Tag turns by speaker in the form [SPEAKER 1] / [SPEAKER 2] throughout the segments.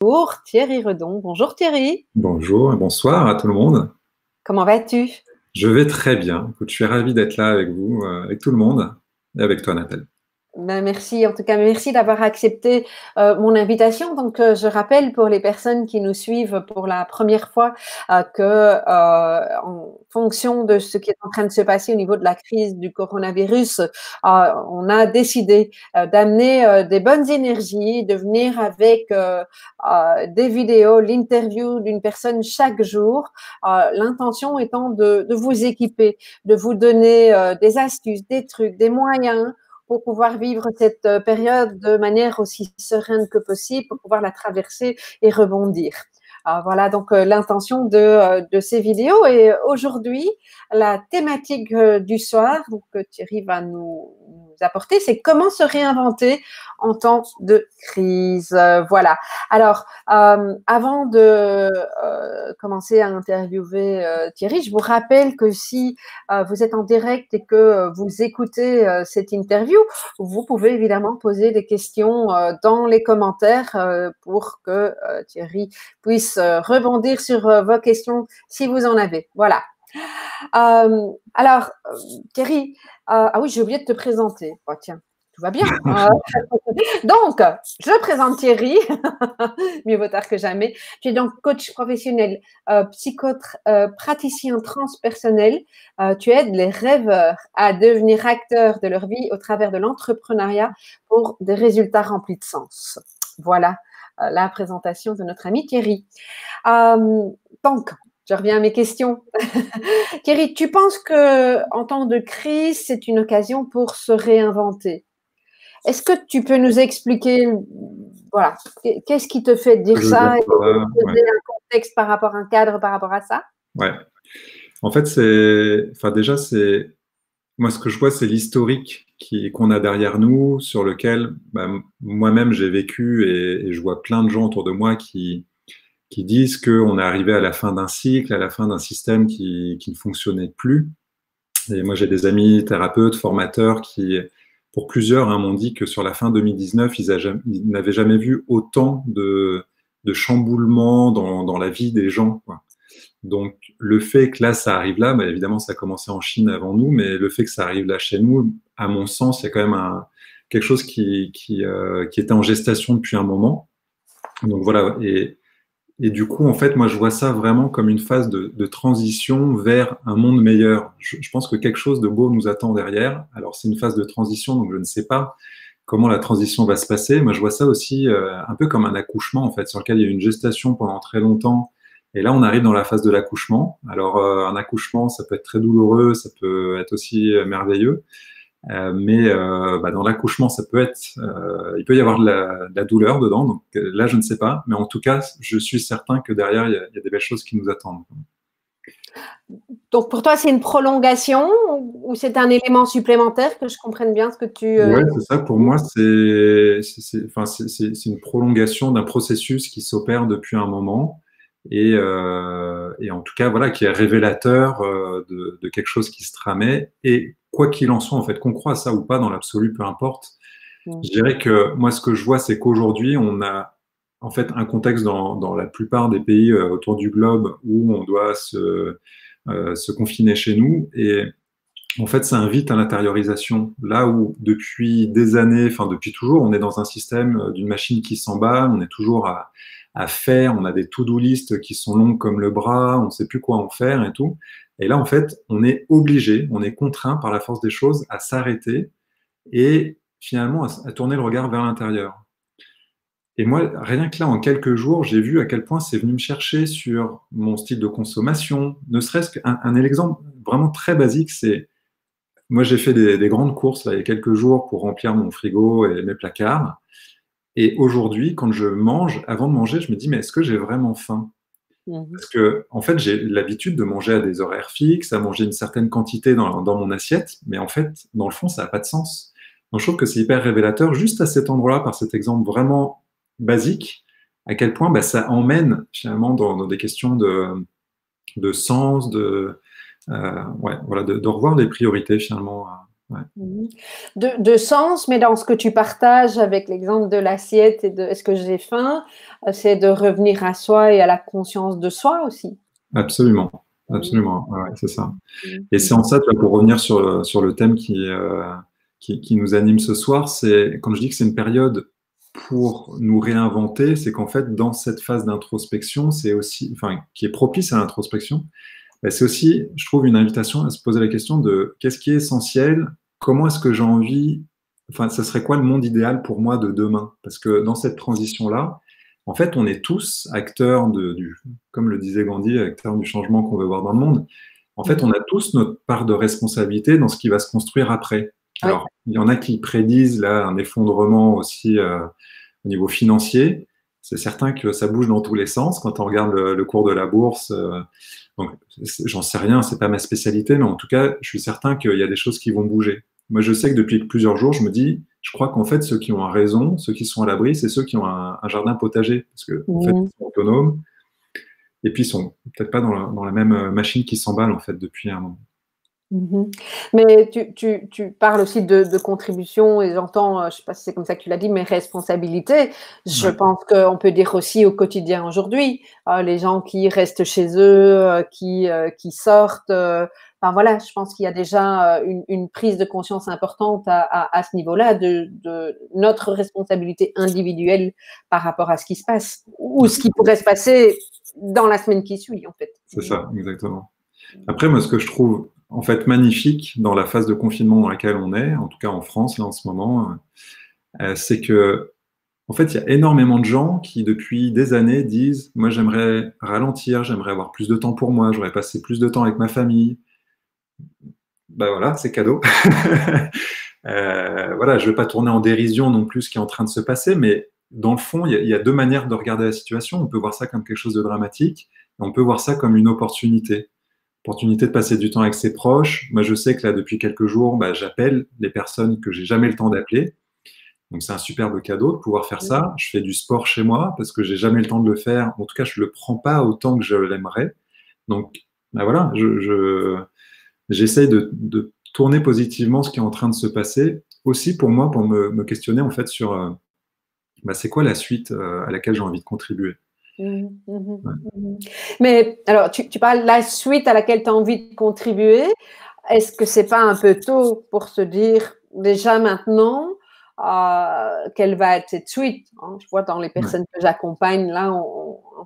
[SPEAKER 1] Bonjour Thierry Redon. Bonjour Thierry.
[SPEAKER 2] Bonjour et bonsoir à tout le monde.
[SPEAKER 1] Comment vas-tu?
[SPEAKER 2] Je vais très bien. Écoute, je suis ravi d'être là avec vous, avec tout le monde et avec toi, Nathalie.
[SPEAKER 1] Ben, merci, en tout cas, merci d'avoir accepté mon invitation. Donc, je rappelle pour les personnes qui nous suivent pour la première fois en fonction de ce qui est en train de se passer au niveau de la crise du coronavirus, on a décidé d'amener des bonnes énergies, de venir avec des vidéos, l'interview d'une personne chaque jour. L'intention étant de vous équiper, de vous donner des astuces, des trucs, des moyens pour pouvoir vivre cette période de manière aussi sereine que possible, pour pouvoir la traverser et rebondir. Voilà donc l'intention de ces vidéos. Et aujourd'hui, la thématique du soir, donc, que Thierry va nous apporter, c'est comment se réinventer en temps de crise. Voilà. Alors, avant de commencer à interviewer Thierry, je vous rappelle que si vous êtes en direct et que vous écoutez cette interview, vous pouvez évidemment poser des questions dans les commentaires pour que Thierry puisse rebondir sur vos questions si vous en avez. Voilà. Alors, Thierry, ah oui, j'ai oublié de te présenter. Oh, tiens, tout va bien. Donc, je présente Thierry, mieux vaut tard que jamais. Tu es donc coach professionnel, praticien transpersonnel. Tu aides les rêveurs à devenir acteurs de leur vie au travers de l'entrepreneuriat pour des résultats remplis de sens. Voilà la présentation de notre ami Thierry. Donc, je reviens à mes questions. Thierry, tu penses qu'en temps de crise, c'est une occasion pour se réinventer? Est-ce que tu peux nous expliquer, voilà, qu'est-ce qui te fait dire ça et poser un contexte par rapport à un cadre par rapport à ça?
[SPEAKER 2] Ouais. En fait, déjà, moi, ce que je vois, c'est l'historique qu'on a derrière nous, sur lequel moi-même j'ai vécu et je vois plein de gens autour de moi qui disent qu'on est arrivé à la fin d'un cycle, à la fin d'un système qui ne fonctionnait plus. Et moi, j'ai des amis thérapeutes, formateurs qui, pour plusieurs, m'ont dit que sur la fin 2019, ils n'avaient jamais vu autant de chamboulements dans la vie des gens, quoi. Donc, le fait que là, ça arrive là, évidemment, ça a commencé en Chine avant nous, mais le fait que ça arrive là chez nous, à mon sens, il y a quand même quelque chose qui était en gestation depuis un moment. Donc voilà, et du coup, en fait, moi, je vois ça vraiment comme une phase de transition vers un monde meilleur. Je pense que quelque chose de beau nous attend derrière. Alors, c'est une phase de transition, donc je ne sais pas comment la transition va se passer. Moi, je vois ça aussi un peu comme un accouchement, en fait, sur lequel il y a eu une gestation pendant très longtemps. Et là, on arrive dans la phase de l'accouchement. Alors, un accouchement, ça peut être très douloureux, ça peut être aussi merveilleux. Mais dans l'accouchement, il peut y avoir de la douleur dedans. Donc là, je ne sais pas. Mais en tout cas, je suis certain que derrière, il y a des belles choses qui nous attendent.
[SPEAKER 1] Donc, pour toi, c'est une prolongation ou c'est un élément supplémentaire, que je comprenne bien ce que tu...
[SPEAKER 2] Ouais, c'est ça. Pour moi, c'est une prolongation d'un processus qui s'opère depuis un moment et en tout cas, voilà, qui est révélateur de quelque chose qui se tramait. Et quoi qu'il en soit, en fait, qu'on croit à ça ou pas, dans l'absolu, peu importe. Je dirais que moi, ce que je vois, c'est qu'aujourd'hui, on a en fait un contexte dans la plupart des pays autour du globe où on doit se confiner chez nous. Et en fait, ça invite à l'intériorisation. Là où depuis des années, enfin depuis toujours, on est dans un système d'une machine qui s'emballe, on est toujours à faire, on a des to-do list qui sont longues comme le bras, on ne sait plus quoi en faire et tout. Et là, en fait, on est obligé, on est contraint par la force des choses à s'arrêter et finalement à tourner le regard vers l'intérieur. Et moi, rien que là, en quelques jours, j'ai vu à quel point c'est venu me chercher sur mon style de consommation. Ne serait-ce qu'un exemple vraiment très basique, c'est moi, j'ai fait des grandes courses là, il y a quelques jours pour remplir mon frigo et mes placards. Et aujourd'hui, quand je mange, avant de manger, je me dis, mais est-ce que j'ai vraiment faim? Parce que, en fait, j'ai l'habitude de manger à des horaires fixes, à manger une certaine quantité dans mon assiette, mais en fait, dans le fond, ça n'a pas de sens. Donc, je trouve que c'est hyper révélateur, juste à cet endroit-là, par cet exemple vraiment basique, à quel point ça emmène finalement dans des questions de sens, ouais, voilà, de revoir les priorités finalement Ouais.
[SPEAKER 1] De sens, mais dans ce que tu partages avec l'exemple de l'assiette et de est-ce que j'ai faim, c'est de revenir à soi et à la conscience de soi aussi.
[SPEAKER 2] Absolument,
[SPEAKER 1] Mhm.
[SPEAKER 2] absolument, ouais, c'est ça. Et c'est en
[SPEAKER 1] Mhm.
[SPEAKER 2] ça, tu vois, pour revenir sur le thème qui nous anime ce soir, c'est quand je dis que c'est une période pour nous réinventer, c'est qu'en fait, dans cette phase d'introspection, c'est aussi, enfin, qui est propice à l'introspection, ben, c'est aussi, je trouve, une invitation à se poser la question de qu'est-ce qui est essentiel, comment est-ce que j'ai envie, enfin, ça serait quoi le monde idéal pour moi de demain? Parce que dans cette transition-là, en fait, on est tous acteurs comme le disait Gandhi, acteurs du changement qu'on veut voir dans le monde. En fait, on a tous notre part de responsabilité dans ce qui va se construire après.
[SPEAKER 1] Oui.
[SPEAKER 2] Alors, il y en a qui prédisent là un effondrement aussi au niveau financier. C'est certain que ça bouge dans tous les sens quand on regarde le cours de la bourse. Donc, j'en sais rien, c'est pas ma spécialité, mais en tout cas, je suis certain qu'il y a des choses qui vont bouger. Moi, je sais que depuis plusieurs jours, je me dis, je crois qu'en fait, ceux qui ont raison, ceux qui sont à l'abri, c'est ceux qui ont un jardin potager, parce que en fait,
[SPEAKER 1] Mhm.
[SPEAKER 2] ils sont autonomes, et puis ils sont peut-être pas dans la même machine qui s'emballe en fait depuis un moment.
[SPEAKER 1] Mhm. Mais tu parles aussi de contribution et j'entends, je ne sais pas si c'est comme ça que tu l'as dit, mais responsabilité. Je
[SPEAKER 2] Ouais,
[SPEAKER 1] pense qu'on peut dire aussi au quotidien aujourd'hui, les gens qui restent chez eux, qui sortent. Enfin voilà, je pense qu'il y a déjà une prise de conscience importante à ce niveau-là de notre responsabilité individuelle par rapport à ce qui se passe ou ce qui pourrait se passer dans la semaine qui suit, en fait.
[SPEAKER 2] c'est ça, exactement. Après, moi, ce que je trouve en fait magnifique dans la phase de confinement dans laquelle on est, en tout cas en France là en ce moment, c'est que en fait, il y a énormément de gens qui, depuis des années, disent, moi, j'aimerais ralentir, j'aimerais avoir plus de temps pour moi, j'aurais passé plus de temps avec ma famille. Ben voilà, c'est cadeau. Voilà, je ne vais pas tourner en dérision non plus ce qui est en train de se passer, mais dans le fond, il y a deux manières de regarder la situation. On peut voir ça comme quelque chose de dramatique, et on peut voir ça comme une opportunité. Opportunité de passer du temps avec ses proches. Moi, je sais que là, depuis quelques jours, bah, j'appelle les personnes que j'ai jamais le temps d'appeler. Donc, c'est un superbe cadeau de pouvoir faire ça. Je fais du sport chez moi parce que j'ai jamais le temps de le faire. En tout cas, je le prends pas autant que je l'aimerais. Donc, bah voilà, j'essaye de tourner positivement ce qui est en train de se passer. Aussi pour moi, pour me questionner en fait sur bah, c'est quoi la suite à laquelle j'ai envie de contribuer.
[SPEAKER 1] Mhm, mhm,
[SPEAKER 2] Ouais.
[SPEAKER 1] mhm. Mais alors, tu parles de la suite à laquelle tu as envie de contribuer. Est-ce que c'est pas un peu tôt pour se dire déjà maintenant quelle va être cette suite, hein? Je vois dans les
[SPEAKER 2] Ouais.
[SPEAKER 1] personnes que j'accompagne, là,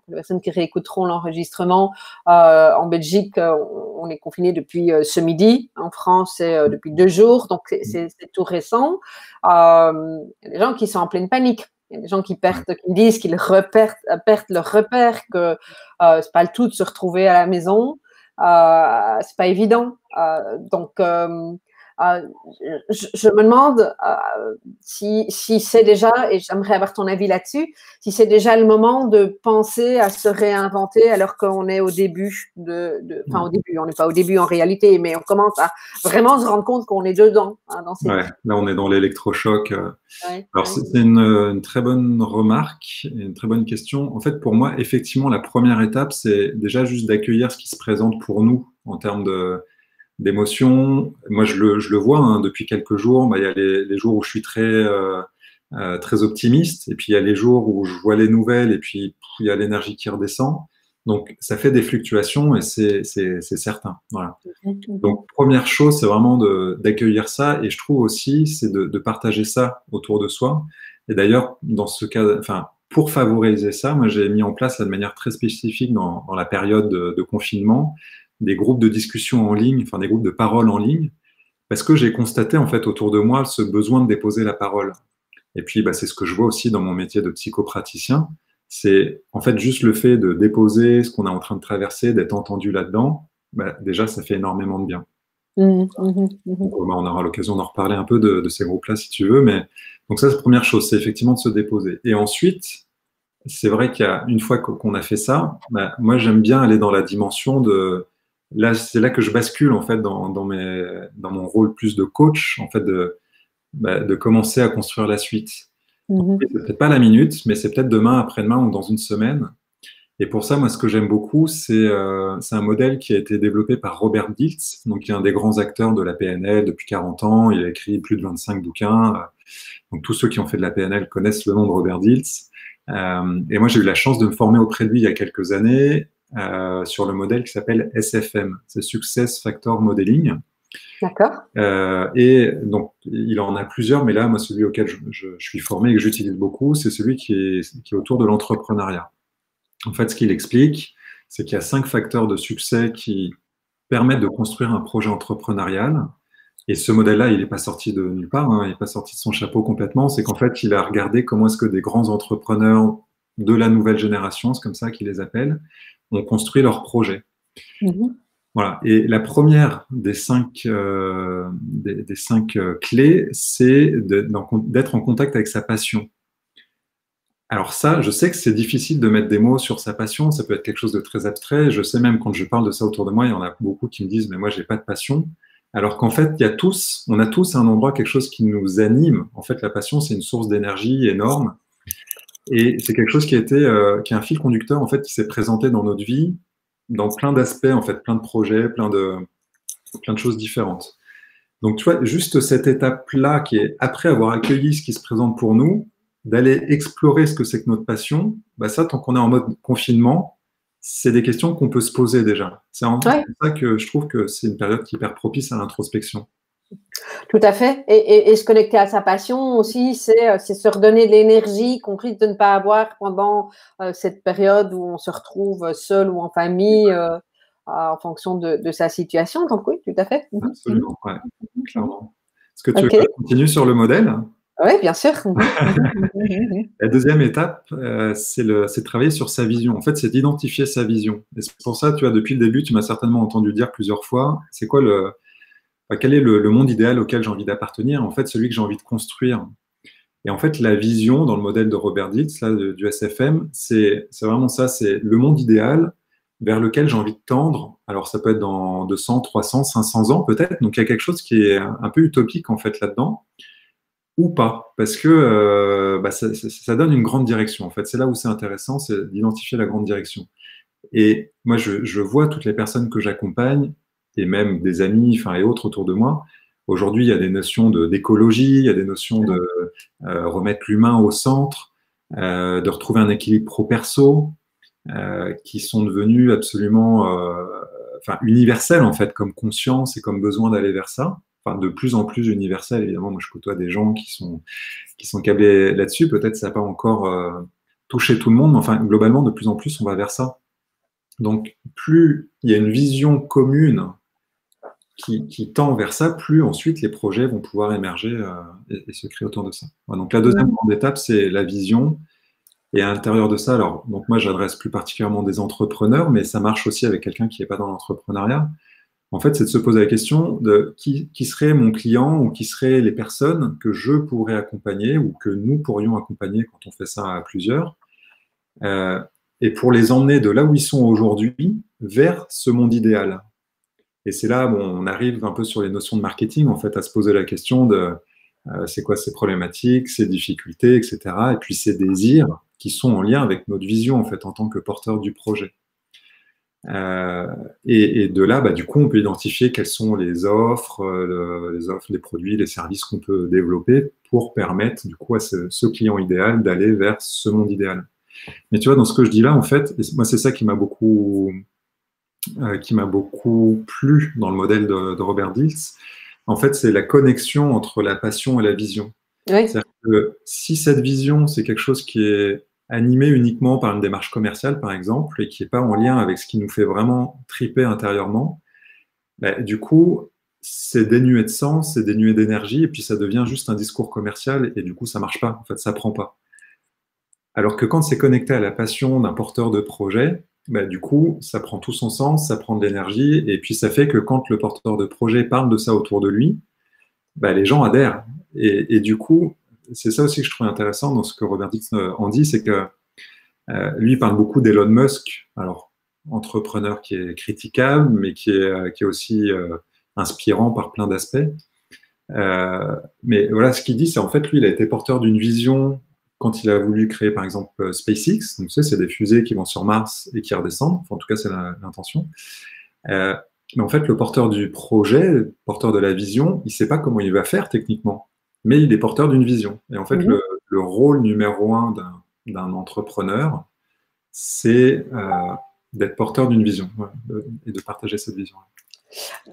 [SPEAKER 1] les personnes qui réécouteront l'enregistrement en Belgique, on est confiné depuis ce midi. En France, c'est depuis 2 jours, donc c'est tout récent. Il y a des gens qui sont en pleine panique. Il y a des gens qui
[SPEAKER 2] Ouais.
[SPEAKER 1] qui me disent qu'ils perdent leur repère, que c'est pas le tout de se retrouver à la maison. C'est pas évident. Euh, je me demande si c'est déjà, et j'aimerais avoir ton avis là-dessus, si c'est déjà le moment de penser à se réinventer alors qu'on est au début enfin au début, on n'est pas au début en réalité, mais on commence à vraiment se rendre compte qu'on est dedans, hein, dans cette
[SPEAKER 2] Ouais.
[SPEAKER 1] vie.
[SPEAKER 2] Là, on est dans l'électrochoc.
[SPEAKER 1] Ouais,
[SPEAKER 2] Alors,
[SPEAKER 1] ouais.
[SPEAKER 2] c'est une très bonne remarque et une très bonne question. En fait, pour moi, effectivement, la première étape, c'est déjà juste d'accueillir ce qui se présente pour nous en termes d'émotions. Moi, je le vois hein, depuis quelques jours. Bah, il y a les jours où je suis très optimiste, et puis il y a les jours où je vois les nouvelles, et puis il y a l'énergie qui redescend. Donc, ça fait des fluctuations, et c'est certain. Voilà.
[SPEAKER 1] Mhm, mhm,
[SPEAKER 2] Donc, première chose, c'est vraiment d'accueillir ça. Et je trouve aussi, c'est de partager ça autour de soi. Et d'ailleurs, dans ce cas, enfin, pour favoriser ça, moi, j'ai mis en place là, de manière très spécifique dans la période de confinement, des groupes de discussion en ligne, enfin, des groupes de parole en ligne, parce que j'ai constaté, en fait, autour de moi, ce besoin de déposer la parole. Et puis, bah, c'est ce que je vois aussi dans mon métier de psychopraticien. C'est, en fait, juste le fait de déposer ce qu'on est en train de traverser, d'être entendu là-dedans, bah, déjà, ça fait énormément de bien.
[SPEAKER 1] mhm, mhm, mhm.
[SPEAKER 2] Donc, bah, on aura l'occasion d'en reparler un peu de ces groupes-là si tu veux. Mais donc ça, c'est la première chose, c'est effectivement de se déposer. Et ensuite, c'est vrai qu'il y a une fois qu'on a fait ça, bah, moi j'aime bien aller dans la dimension de là, c'est là que je bascule en fait dans mon rôle plus de coach, en fait de commencer à construire la suite. Donc,
[SPEAKER 1] Mhm.
[SPEAKER 2] oui, c'est peut-être pas la minute, mais c'est peut-être demain, après-demain ou dans une semaine. Et pour ça, moi, ce que j'aime beaucoup, c'est un modèle qui a été développé par Robert Dilts, donc qui est un des grands acteurs de la PNL depuis 40 ans. Il a écrit plus de 25 bouquins. Donc tous ceux qui ont fait de la PNL connaissent le nom de Robert Dilts. Et moi, j'ai eu la chance de me former auprès de lui il y a quelques années sur le modèle qui s'appelle SFM, c'est Success Factor Modeling.
[SPEAKER 1] D'accord.
[SPEAKER 2] Et donc, il en a plusieurs, mais là, moi, celui auquel je suis formé et que j'utilise beaucoup, c'est celui qui est autour de l'entrepreneuriat. En fait, ce qu'il explique, c'est qu'il y a 5 facteurs de succès qui permettent de construire un projet entrepreneurial. Et ce modèle-là, il n'est pas sorti de nulle part, hein, il n'est pas sorti de son chapeau complètement. C'est qu'en fait, il a regardé comment est-ce que des grands entrepreneurs de la nouvelle génération, c'est comme ça qu'il les appelle, ont construit leur projet.
[SPEAKER 1] Mhm.
[SPEAKER 2] Voilà. Et la première des 5 clés, c'est d'être en contact avec sa passion. Alors ça, je sais que c'est difficile de mettre des mots sur sa passion, ça peut être quelque chose de très abstrait. Je sais même quand je parle de ça autour de moi, il y en a beaucoup qui me disent « mais moi, j'ai pas de passion ». Alors qu'en fait, on a tous à un endroit quelque chose qui nous anime. En fait, la passion, c'est une source d'énergie énorme. Et c'est quelque chose qui est un fil conducteur, en fait, qui s'est présenté dans notre vie, dans plein d'aspects, en fait, plein de projets, plein de choses différentes. Donc, tu vois, juste cette étape-là, qui est après avoir accueilli ce qui se présente pour nous, d'aller explorer ce que c'est que notre passion, bah ça, tant qu'on est en mode confinement, c'est des questions qu'on peut se poser déjà. C'est en ça que je trouve que c'est une période qui est hyper propice à l'introspection.
[SPEAKER 1] Tout à fait. Et se connecter à sa passion aussi, c'est se redonner de l'énergie qu'on risque de ne pas avoir pendant cette période où on se retrouve seul ou en famille en fonction de sa situation. Donc oui, tout à fait.
[SPEAKER 2] Absolument, ouais, clairement. Est-ce que tu veux continuer sur le modèle?
[SPEAKER 1] Oui, bien sûr.
[SPEAKER 2] La deuxième étape, c'est de travailler sur sa vision. En fait, c'est d'identifier sa vision. Et c'est pour ça, tu vois, depuis le début, tu m'as certainement entendu dire plusieurs fois, c'est quoi quel est le monde idéal auquel j'ai envie d'appartenir? En fait, celui que j'ai envie de construire. Et en fait, la vision dans le modèle de Robert Dilts, là, du SFM, c'est vraiment ça, c'est le monde idéal vers lequel j'ai envie de tendre. Alors, ça peut être dans 200, 300, 500 ans peut-être. Donc, il y a quelque chose qui est un peu utopique, en fait, là-dedans. Ou pas, parce que ça donne une grande direction. En fait, c'est là où c'est intéressant, c'est d'identifier la grande direction. Et moi, je vois toutes les personnes que j'accompagne, et même des amis, et autres autour de moi. Aujourd'hui, il y a des notions d'écologie, il y a des notions de remettre l'humain au centre, de retrouver un équilibre pro-perso, qui sont devenus absolument universels, en fait, comme conscience et comme besoin d'aller vers ça. De plus en plus universel, évidemment. Moi, je côtoie des gens qui sont câblés là-dessus. Peut-être que ça n'a pas encore touché tout le monde, mais globalement, de plus en plus, on va vers ça. Donc, plus il y a une vision commune qui tend vers ça, plus ensuite les projets vont pouvoir émerger et se créer autour de ça. Voilà, donc, la deuxième grande étape, c'est la vision. Et à l'intérieur de ça, donc moi, j'adresse plus particulièrement des entrepreneurs, mais ça marche aussi avec quelqu'un qui n'est pas dans l'entrepreneuriat. En fait, c'est de se poser la question de qui serait mon client ou qui seraient les personnes que je pourrais accompagner ou que nous pourrions accompagner quand on fait ça à plusieurs, et pour les emmener de là où ils sont aujourd'hui vers ce monde idéal. Et c'est là où on arrive un peu sur les notions de marketing, en fait, à se poser la question de c'est quoi ces problématiques, ces difficultés, etc. Et puis ces désirs qui sont en lien avec notre vision, en fait, en tant que porteur du projet. Et de là, du coup, on peut identifier quelles sont les offres, les produits, les services qu'on peut développer pour permettre, du coup, à ce client idéal d'aller vers ce monde idéal. Mais tu vois, dans ce que je dis là, en fait, moi, c'est ça qui m'a beaucoup plu dans le modèle de Robert Dilts. En fait, c'est la connexion entre la passion et la vision.
[SPEAKER 1] Oui.
[SPEAKER 2] C'est-à-dire que si cette vision, c'est quelque chose qui est animé uniquement par une démarche commerciale, par exemple, et qui n'est pas en lien avec ce qui nous fait vraiment triper intérieurement, du coup, c'est dénué de sens, c'est dénué d'énergie, et puis ça devient juste un discours commercial, et du coup, ça ne marche pas, en fait, ça ne prend pas. Alors que quand c'est connecté à la passion d'un porteur de projet, du coup, ça prend tout son sens, ça prend de l'énergie, et puis ça fait que quand le porteur de projet parle de ça autour de lui, les gens adhèrent. Et du coup, c'est ça aussi que je trouve intéressant dans ce que Robert Dilts en dit, c'est que lui il parle beaucoup d'Elon Musk, alors entrepreneur qui est critiquable, mais qui est aussi inspirant par plein d'aspects. Mais voilà, ce qu'il dit, c'est en fait, lui, il a été porteur d'une vision quand il a voulu créer, par exemple, SpaceX, donc tu sais, c'est des fusées qui vont sur Mars et qui redescendent, enfin, en tout cas, c'est l'intention. Euh, mais en fait, le porteur du projet, le porteur de la vision, il ne sait pas comment il va faire techniquement, mais il est porteur d'une vision. Et en fait, le rôle numéro un d'un entrepreneur, c'est d'être porteur d'une vision, ouais, et de partager cette vision.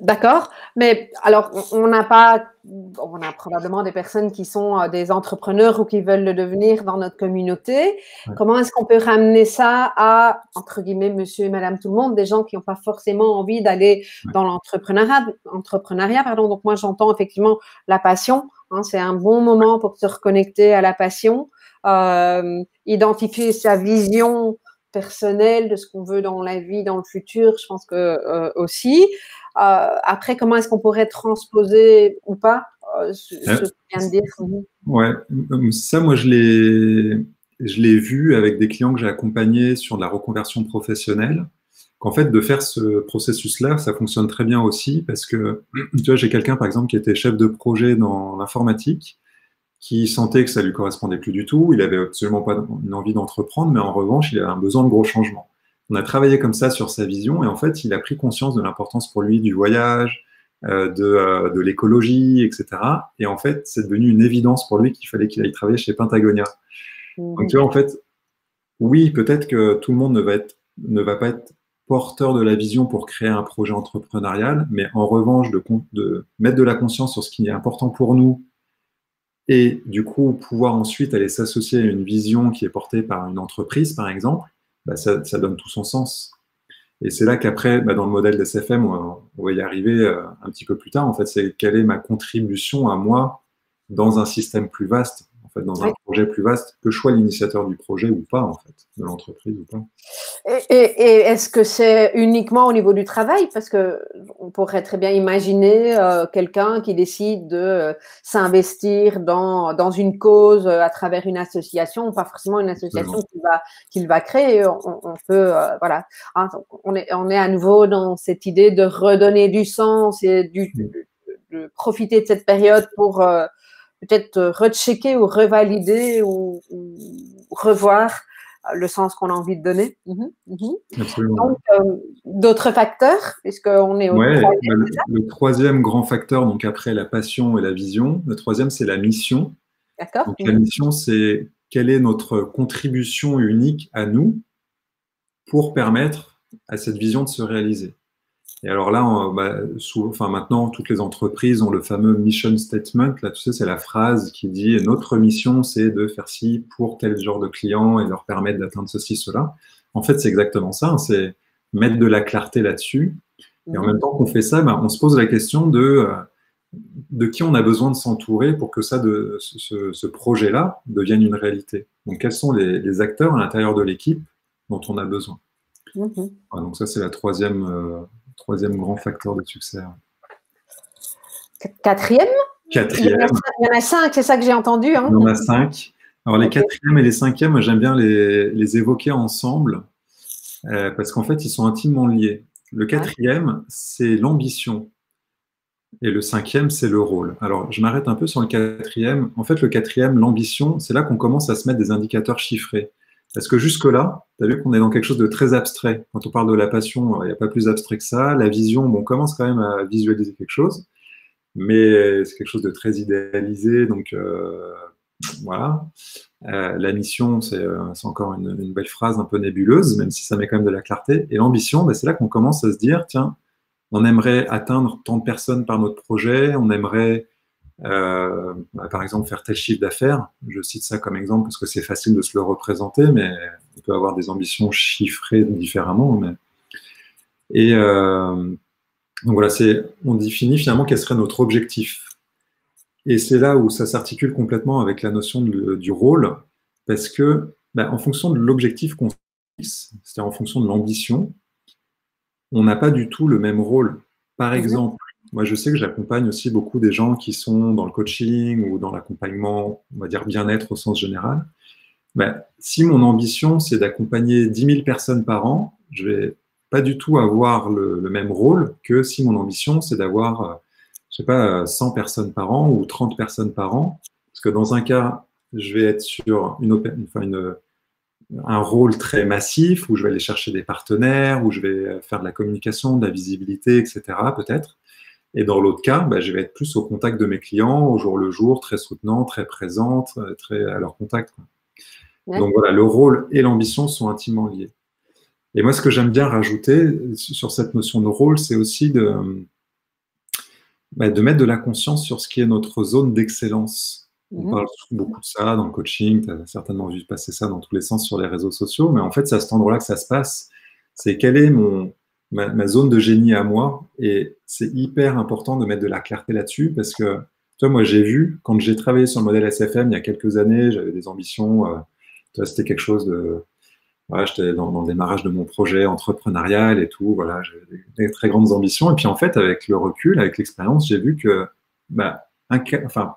[SPEAKER 1] D'accord, mais alors on a probablement des personnes qui sont des entrepreneurs ou qui veulent le devenir dans notre communauté. Ouais. Comment est-ce qu'on peut ramener ça à, entre guillemets, monsieur et madame tout le monde, des gens qui n'ont pas forcément envie d'aller dans l'entrepreneuriat, pardon. Donc moi j'entends effectivement la passion, hein, c'est un bon moment pour se reconnecter à la passion, identifier sa vision personnelle de ce qu'on veut dans la vie, dans le futur, je pense que aussi. Après, comment est-ce qu'on pourrait transposer ou pas ce que tu viens de dire?
[SPEAKER 2] Ouais, ça, moi, je l'ai vu avec des clients que j'ai accompagnés sur de la reconversion professionnelle, qu'en fait, de faire ce processus-là, ça fonctionne très bien aussi parce que, tu vois, j'ai quelqu'un, par exemple, qui était chef de projet dans l'informatique, qui sentait que ça lui correspondait plus du tout, il avait absolument pas une envie d'entreprendre, mais en revanche, il avait un besoin de gros changements. On a travaillé comme ça sur sa vision et en fait, il a pris conscience de l'importance pour lui du voyage, de l'écologie, etc. Et en fait, c'est devenu une évidence pour lui qu'il fallait qu'il aille travailler chez Patagonia. Donc, tu vois, en fait, oui, peut-être que tout le monde ne va pas être porteur de la vision pour créer un projet entrepreneurial, mais en revanche, de mettre de la conscience sur ce qui est important pour nous et du coup, pouvoir ensuite aller s'associer à une vision qui est portée par une entreprise, par exemple, bah, ça donne tout son sens. Et c'est là qu'après, bah, dans le modèle d'SFM, on va y arriver un petit peu plus tard. En fait, c'est quelle est ma contribution à moi dans un système plus vaste, en fait, dans un projet plus vaste, que je sois l'initiateur du projet ou pas, en fait, de l'entreprise ou pas.
[SPEAKER 1] Et est-ce que c'est uniquement au niveau du travail? Parce qu'on pourrait très bien imaginer quelqu'un qui décide de s'investir dans une cause à travers une association, pas forcément une association qu'il va créer. On peut, voilà, hein, on est à nouveau dans cette idée de redonner du sens et de profiter de cette période pour peut-être rechecker ou revalider ou revoir le sens qu'on a envie de donner.
[SPEAKER 2] Absolument.
[SPEAKER 1] Donc, d'autres facteurs, puisqu'on est au
[SPEAKER 2] troisième. Le troisième grand facteur, donc après la passion et la vision, le troisième, c'est la mission.
[SPEAKER 1] D'accord.
[SPEAKER 2] Donc, la mission, c'est quelle est notre contribution unique à nous pour permettre à cette vision de se réaliser. Et alors là, maintenant, toutes les entreprises ont le fameux mission statement. Là, tu sais, c'est la phrase qui dit « Notre mission, c'est de faire ci pour tel genre de clients et leur permettre d'atteindre ceci, cela. » En fait, c'est exactement ça. Hein, c'est mettre de la clarté là-dessus. Et en même temps qu'on fait ça, on se pose la question de qui on a besoin de s'entourer pour que ce projet-là devienne une réalité. Donc, quels sont les acteurs à l'intérieur de l'équipe dont on a besoin. Voilà, donc ça, c'est la troisième grand facteur de succès.
[SPEAKER 1] Quatrième?
[SPEAKER 2] Quatrième.
[SPEAKER 1] Il y en a 5, c'est ça que j'ai entendu. Hein.
[SPEAKER 2] Il y en a 5. Alors, les quatrièmes et les cinquièmes, j'aime bien les évoquer ensemble parce qu'en fait, ils sont intimement liés. Le quatrième, c'est l'ambition. Et le cinquième, c'est le rôle. Alors, je m'arrête un peu sur le quatrième. En fait, le quatrième, l'ambition, c'est là qu'on commence à se mettre des indicateurs chiffrés. Parce que jusque-là, tu as vu qu'on est dans quelque chose de très abstrait. Quand on parle de la passion, il n'y a pas plus abstrait que ça. La vision, on commence quand même à visualiser quelque chose, mais c'est quelque chose de très idéalisé. Donc, voilà. La mission, c'est encore une belle phrase un peu nébuleuse, même si ça met quand même de la clarté. Et l'ambition, c'est là qu'on commence à se dire, tiens, on aimerait atteindre tant de personnes par notre projet, on aimerait par exemple faire tel chiffre d'affaires. Je cite ça comme exemple parce que c'est facile de se le représenter, mais on peut avoir des ambitions chiffrées différemment. Et donc voilà, on définit finalement quel serait notre objectif. Et c'est là où ça s'articule complètement avec la notion du rôle, parce que en fonction de l'objectif qu'on fixe, c'est-à-dire en fonction de l'ambition, on n'a pas du tout le même rôle. Par exemple, moi, je sais que j'accompagne aussi beaucoup des gens qui sont dans le coaching ou dans l'accompagnement, on va dire bien-être au sens général. Si mon ambition, c'est d'accompagner 10 000 personnes par an, je vais pas du tout avoir le même rôle que si mon ambition, c'est d'avoir, je sais pas, 100 personnes par an ou 30 personnes par an. Parce que dans un cas, je vais être sur un rôle très massif où je vais aller chercher des partenaires, où je vais faire de la communication, de la visibilité, etc. peut-être. Et dans l'autre cas, bah, je vais être plus au contact de mes clients, au jour le jour, très soutenant, très présente, très à leur contact, quoi.
[SPEAKER 1] Ouais.
[SPEAKER 2] Donc voilà, le rôle et l'ambition sont intimement liés. Et moi, ce que j'aime bien rajouter sur cette notion de rôle, c'est aussi de mettre de la conscience sur ce qui est notre zone d'excellence. On parle beaucoup de ça dans le coaching, tu as certainement vu passer ça dans tous les sens sur les réseaux sociaux, mais en fait, c'est à cet endroit-là que ça se passe. C'est quelle est ma zone de génie à moi, et c'est hyper important de mettre de la clarté là-dessus, parce que, tu vois, moi, j'ai vu, quand j'ai travaillé sur le modèle SFM il y a quelques années, j'avais des ambitions, tu vois, c'était quelque chose de... Voilà, j'étais dans le démarrage de mon projet entrepreneurial et tout, voilà, j'avais des très grandes ambitions. Et puis en fait, avec le recul, avec l'expérience, j'ai vu que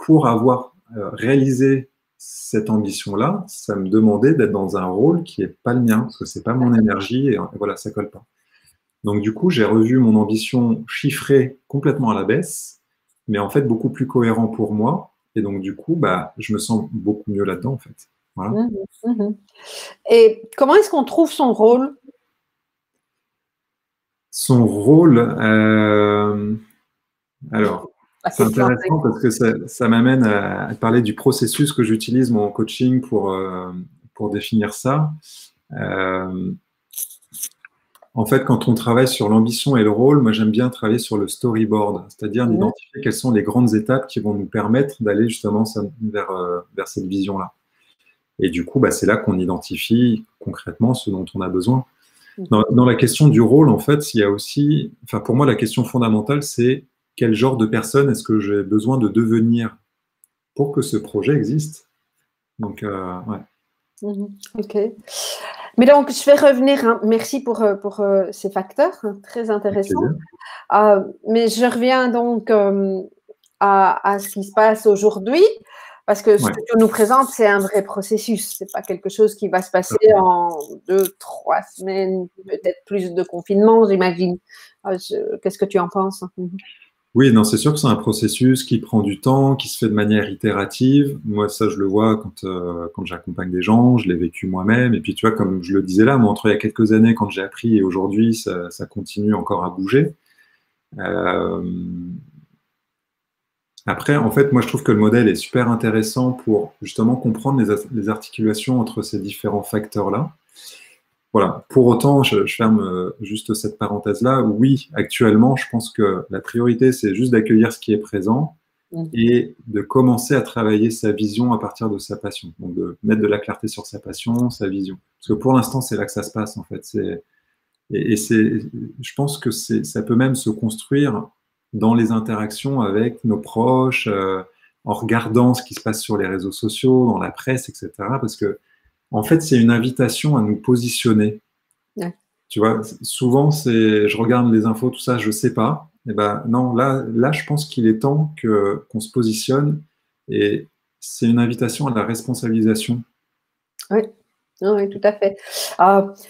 [SPEAKER 2] pour avoir réalisé cette ambition-là, ça me demandait d'être dans un rôle qui n'est pas le mien, parce que c'est pas mon énergie, et voilà, ça colle pas. Donc du coup, j'ai revu mon ambition chiffrée complètement à la baisse, mais en fait beaucoup plus cohérent pour moi. Et donc du coup, je me sens beaucoup mieux là-dedans, en fait. Voilà.
[SPEAKER 1] Et comment est-ce qu'on trouve son rôle?
[SPEAKER 2] Son rôle, alors, c'est intéressant parce que ça m'amène à parler du processus que j'utilise moi en coaching pour définir ça. En fait, quand on travaille sur l'ambition et le rôle, moi j'aime bien travailler sur le storyboard, c'est-à-dire d'identifier quelles sont les grandes étapes qui vont nous permettre d'aller justement vers cette vision-là. Et du coup, c'est là qu'on identifie concrètement ce dont on a besoin. Dans la question du rôle, en fait, il y a aussi, pour moi, la question fondamentale, c'est quel genre de personne est-ce que j'ai besoin de devenir pour que ce projet existe. Donc, ouais.
[SPEAKER 1] Ok. Mais donc, je vais revenir, hein, merci pour ces facteurs, hein, très intéressants. Mais je reviens donc à ce qui se passe aujourd'hui, parce que ce que tu nous présentes, c'est un vrai processus. Ce n'est pas quelque chose qui va se passer en 2-3 semaines, peut-être plus de confinement, j'imagine. Qu'est-ce que tu en penses?
[SPEAKER 2] Oui, non, c'est sûr que c'est un processus qui prend du temps, qui se fait de manière itérative. Moi, ça, je le vois quand j'accompagne des gens, je l'ai vécu moi-même. Et puis, tu vois, comme je le disais là, moi, entre il y a quelques années, quand j'ai appris, et aujourd'hui, ça continue encore à bouger. Après, en fait, moi, je trouve que le modèle est super intéressant pour justement comprendre les articulations entre ces différents facteurs-là. Voilà. Pour autant, je ferme juste cette parenthèse-là. Oui, actuellement, je pense que la priorité, c'est juste d'accueillir ce qui est présent et de commencer à travailler sa vision à partir de sa passion. Donc, de mettre de la clarté sur sa passion, sa vision. Parce que pour l'instant, c'est là que ça se passe, en fait. Je pense que ça peut même se construire dans les interactions avec nos proches, en regardant ce qui se passe sur les réseaux sociaux, dans la presse, etc. Parce que, en fait, c'est une invitation à nous positionner.
[SPEAKER 1] Ouais.
[SPEAKER 2] Tu vois, souvent, je regarde les infos, tout ça, je sais pas. Et non, là, je pense qu'il est temps qu'on se positionne, et c'est une invitation à la responsabilisation.
[SPEAKER 1] Oui. Oui, tout à fait.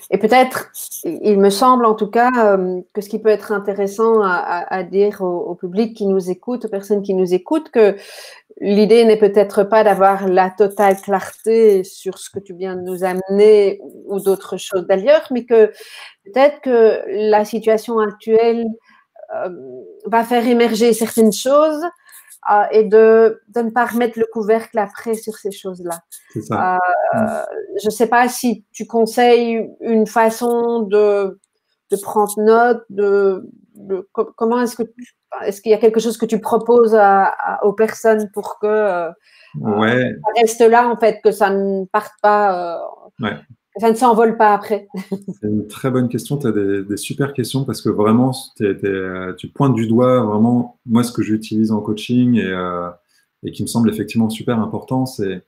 [SPEAKER 1] Et peut-être, il me semble en tout cas que ce qui peut être intéressant à dire au public qui nous écoute, aux personnes qui nous écoutent, que l'idée n'est peut-être pas d'avoir la totale clarté sur ce que tu viens de nous amener ou d'autres choses d'ailleurs, mais que peut-être que la situation actuelle va faire émerger certaines choses et de ne pas remettre le couvercle après sur ces choses-là.
[SPEAKER 2] C'est ça.
[SPEAKER 1] Je ne sais pas si tu conseilles une façon de prendre note, comment est-ce qu'il y a quelque chose que tu proposes aux personnes pour que ça reste là, en fait, que ça ne parte pas, que ça ne s'envole pas après?
[SPEAKER 2] C'est une très bonne question. Tu as des super questions parce que vraiment, tu pointes du doigt vraiment, moi, ce que j'utilise en coaching et qui me semble effectivement super important, c'est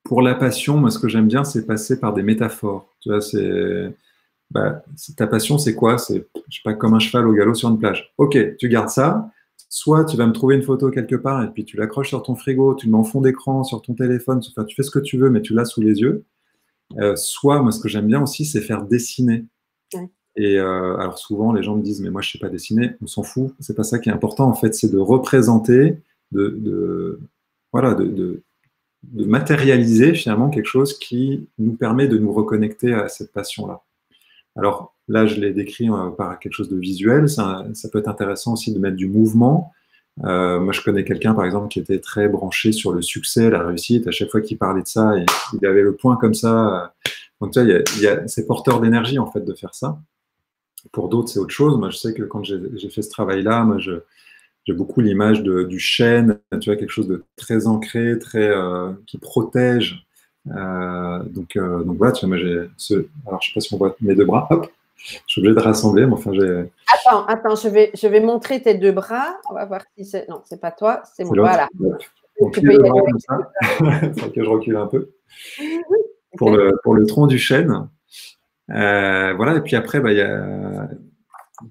[SPEAKER 2] pour la passion, moi, ce que j'aime bien, c'est passer par des métaphores. Tu vois, ta passion, c'est quoi? C'est, je sais pas, comme un cheval au galop sur une plage. Ok, tu gardes ça. Soit tu vas me trouver une photo quelque part et puis tu l'accroches sur ton frigo, tu le mets en fond d'écran, sur ton téléphone, enfin, tu fais ce que tu veux, mais tu l'as sous les yeux. Soit, moi, ce que j'aime bien aussi, c'est faire dessiner.
[SPEAKER 1] Ouais.
[SPEAKER 2] Et alors souvent, les gens me disent, mais moi, je sais pas dessiner. On s'en fout. C'est pas ça qui est important. En fait, c'est de représenter, voilà, de matérialiser finalement quelque chose qui nous permet de nous reconnecter à cette passion-là. Alors là, je l'ai décrit par quelque chose de visuel. Ça peut être intéressant aussi de mettre du mouvement. Moi, je connais quelqu'un, par exemple, qui était très branché sur le succès, la réussite. À chaque fois qu'il parlait de ça, il avait le poing comme ça. Donc, tu vois, c'est porteur d'énergie, en fait, de faire ça. Pour d'autres, c'est autre chose. Moi, je sais que quand j'ai fait ce travail-là, moi, j'ai beaucoup l'image du chêne, tu vois, quelque chose de très ancré, qui protège. Donc voilà, tu vois, moi, alors, je sais pas si on voit mes deux bras. Hop, je suis obligé de rassembler, mais enfin, j'ai.
[SPEAKER 1] Attends, je vais montrer tes deux bras. On va voir si c'est. Non, c'est pas toi, c'est moi. Voilà.
[SPEAKER 2] Donc, les deux bras comme ça. Il faut que je recule un peu. Pour le tronc du chêne. Voilà, et puis après, bah,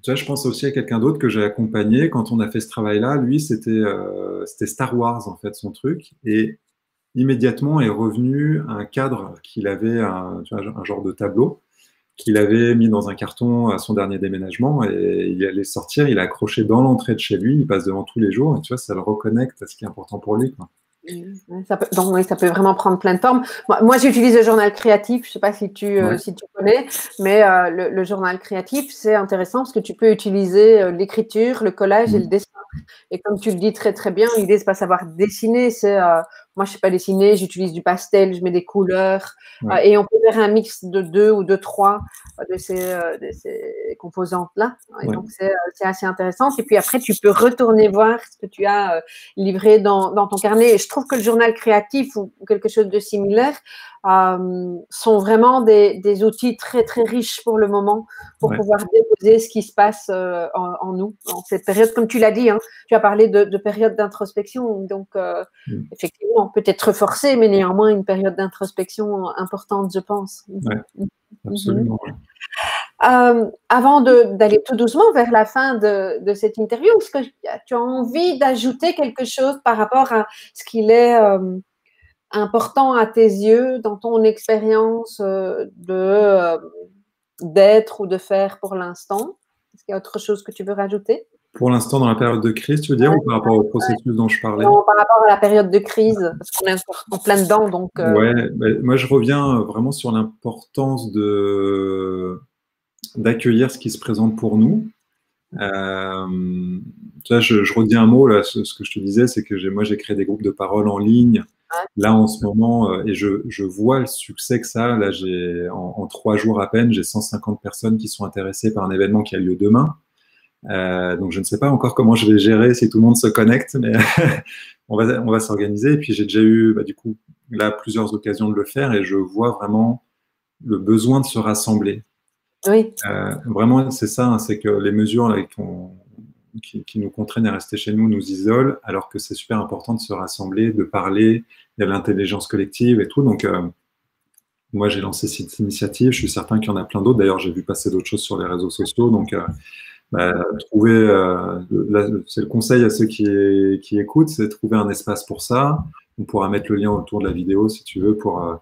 [SPEAKER 2] tu vois, je pense aussi à quelqu'un d'autre que j'ai accompagné quand on a fait ce travail-là. Lui, c'était Star Wars, en fait, son truc. Et immédiatement est revenu un cadre qu'il avait, tu vois, un genre de tableau, qu'il avait mis dans un carton à son dernier déménagement. Et il allait sortir, il a accroché dans l'entrée de chez lui, il passe devant tous les jours. Et tu vois, ça le reconnecte à ce qui est important pour lui, quoi.
[SPEAKER 1] Donc, oui, ça peut vraiment prendre plein de formes. Moi j'utilise le journal créatif. Je ne sais pas si tu connais, mais le journal créatif, c'est intéressant parce que tu peux utiliser l'écriture, le collage et le dessin. Et comme tu le dis très très bien, l'idée c'est pas savoir dessiner, c'est moi je sais pas dessiner, j'utilise du pastel, je mets des couleurs et on peut faire un mix de 2 ou de 3 de ces composantes là. Et donc c'est assez intéressant. Et puis après tu peux retourner voir ce que tu as livré dans ton carnet. Et je trouve que le journal créatif ou quelque chose de similaire sont vraiment des outils très très riches pour le moment pour pouvoir déposer ce qui se passe en nous en cette période, comme tu l'as dit, hein, tu as parlé de période d'introspection, donc effectivement peut-être forcée, mais néanmoins une période d'introspection importante, je pense.
[SPEAKER 2] Ouais, absolument.
[SPEAKER 1] Avant d'aller tout doucement vers la fin de cette interview, est-ce que tu as envie d'ajouter quelque chose par rapport à ce qu'il est important à tes yeux dans ton expérience d'être ou de faire pour l'instant? Est-ce qu'il y a autre chose que tu veux rajouter?
[SPEAKER 2] Pour l'instant, dans la période de crise, tu veux dire, ou par rapport au processus dont je parlais?
[SPEAKER 1] Non, par rapport à la période de crise, parce qu'on est en plein dedans. Donc,
[SPEAKER 2] Ouais, moi je reviens vraiment sur l'importance d'accueillir ce qui se présente pour nous. Tu vois, je redis un mot, là, ce que je te disais, c'est que moi j'ai créé des groupes de parole en ligne, là en ce moment, et je vois le succès que ça a. Là, en 3 jours à peine, j'ai 150 personnes qui sont intéressées par un événement qui a lieu demain. Donc je ne sais pas encore comment je vais gérer si tout le monde se connecte, mais on va s'organiser. Et puis j'ai déjà eu du coup là plusieurs occasions de le faire et je vois vraiment le besoin de se rassembler.
[SPEAKER 1] Oui.
[SPEAKER 2] Vraiment, c'est ça, hein, c'est que les mesures là, qui nous contraignent à rester chez nous nous isolent, alors que c'est super important de se rassembler, de parler. Il y a l'intelligence collective et tout. Donc moi j'ai lancé cette initiative. Je suis certain qu'il y en a plein d'autres. D'ailleurs, j'ai vu passer d'autres choses sur les réseaux sociaux. Donc trouver, c'est le conseil à ceux qui écoutent, c'est de trouver un espace pour ça. On pourra mettre le lien autour de la vidéo si tu veux pour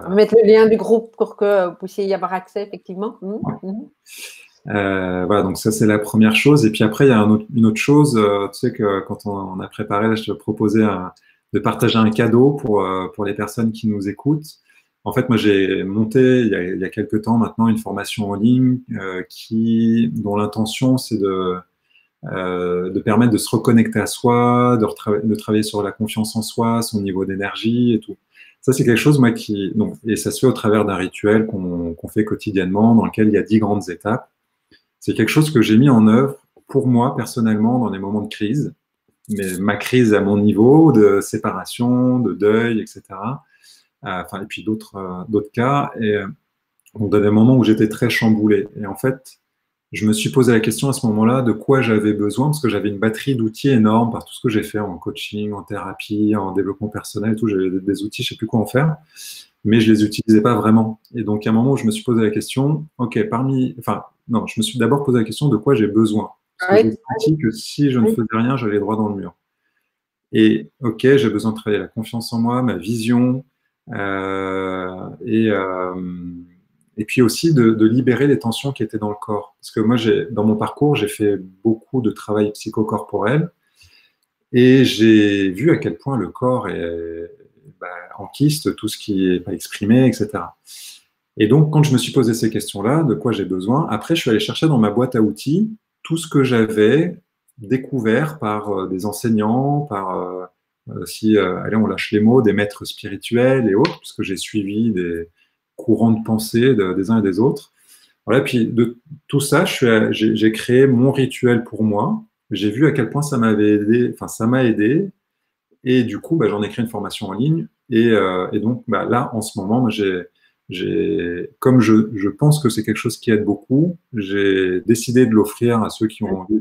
[SPEAKER 1] mettre le lien du groupe pour que vous puissiez y avoir accès, effectivement.
[SPEAKER 2] Voilà, donc ça c'est la première chose. Et puis après, il y a une autre chose. Tu sais que quand on a préparé, là, je te proposais de partager un cadeau pour les personnes qui nous écoutent. En fait, moi, j'ai monté il y a quelques temps maintenant une formation en ligne dont l'intention, c'est de permettre de se reconnecter à soi, de travailler sur la confiance en soi, son niveau d'énergie et tout. Ça, c'est quelque chose, moi, et ça se fait au travers d'un rituel qu'on fait quotidiennement, dans lequel il y a 10 grandes étapes. C'est quelque chose que j'ai mis en œuvre pour moi, personnellement, dans les moments de crise. Mais ma crise à mon niveau, de séparation, de deuil, etc. Et puis d'autres cas. Et donc, dans des moments où j'étais très chamboulé. Et en fait, je me suis posé la question à ce moment-là de quoi j'avais besoin, parce que j'avais une batterie d'outils énorme par tout ce que j'ai fait en coaching, en thérapie, en développement personnel et tout. J'avais des outils, je ne sais plus quoi en faire, mais je ne les utilisais pas vraiment. Et donc, à un moment où je me suis posé la question, OK, je me suis d'abord posé la question de quoi j'ai besoin. Parce que j'ai senti que si je ne faisais rien, j'allais droit dans le mur. Et OK, j'ai besoin de travailler la confiance en moi, ma vision, et puis aussi de libérer les tensions qui étaient dans le corps. Parce que moi, dans mon parcours, j'ai fait beaucoup de travail psychocorporel. Et j'ai vu à quel point le corps enquiste tout ce qui n'est pas exprimé, etc. Et donc, quand je me suis posé ces questions-là, de quoi j'ai besoin, après, je suis allé chercher dans ma boîte à outils tout ce que j'avais découvert par des enseignants, par, allez, on lâche les mots, des maîtres spirituels et autres, puisque j'ai suivi des courants de pensée des uns et des autres. Voilà, puis de tout ça, j'ai créé mon rituel pour moi. J'ai vu à quel point ça m'avait aidé, enfin, ça m'a aidé. Et du coup, j'en ai créé une formation en ligne. Et donc, là, en ce moment, comme je pense que c'est quelque chose qui aide beaucoup, j'ai décidé de l'offrir à ceux qui ont envie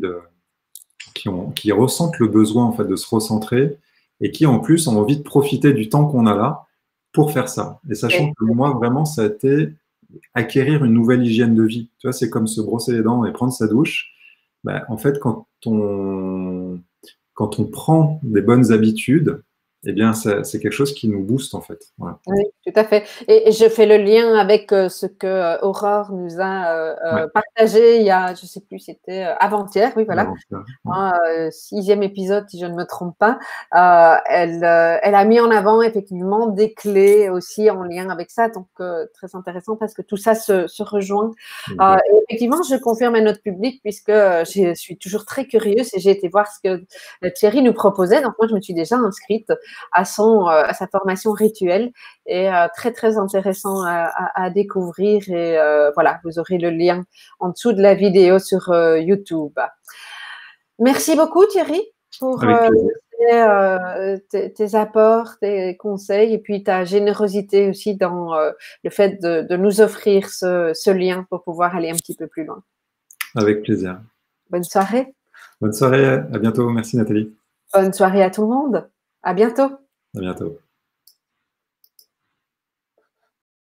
[SPEAKER 2] qui ressentent le besoin en fait de se recentrer et qui en plus ont envie de profiter du temps qu'on a là pour faire ça. Et sachant que moi, vraiment, ça a été acquérir une nouvelle hygiène de vie. Tu vois, c'est comme se brosser les dents et prendre sa douche. En fait, quand on prend des bonnes habitudes, eh bien, c'est quelque chose qui nous booste, en fait. Voilà.
[SPEAKER 1] Oui, tout à fait. Et je fais le lien avec ce que Aurore nous a partagé il y a, je ne sais plus, c'était avant-hier, oui, voilà.
[SPEAKER 2] Ouais.
[SPEAKER 1] 6e épisode, si je ne me trompe pas. Elle a mis en avant effectivement des clés aussi en lien avec ça, donc très intéressant parce que tout ça se rejoint. Et effectivement, je confirme à notre public puisque je suis toujours très curieuse et j'ai été voir ce que Thierry nous proposait. Donc moi, je me suis déjà inscrite à sa formation rituelle et très très intéressant à découvrir. Et voilà, vous aurez le lien en dessous de la vidéo sur YouTube. Merci beaucoup Thierry pour tes apports, tes conseils et puis ta générosité aussi dans le fait de nous offrir ce lien pour pouvoir aller un petit peu plus loin.
[SPEAKER 2] Avec plaisir.
[SPEAKER 1] Bonne soirée.
[SPEAKER 2] Bonne soirée, à bientôt. Merci Nathalie.
[SPEAKER 1] Bonne soirée à tout le monde. À bientôt.
[SPEAKER 2] À bientôt.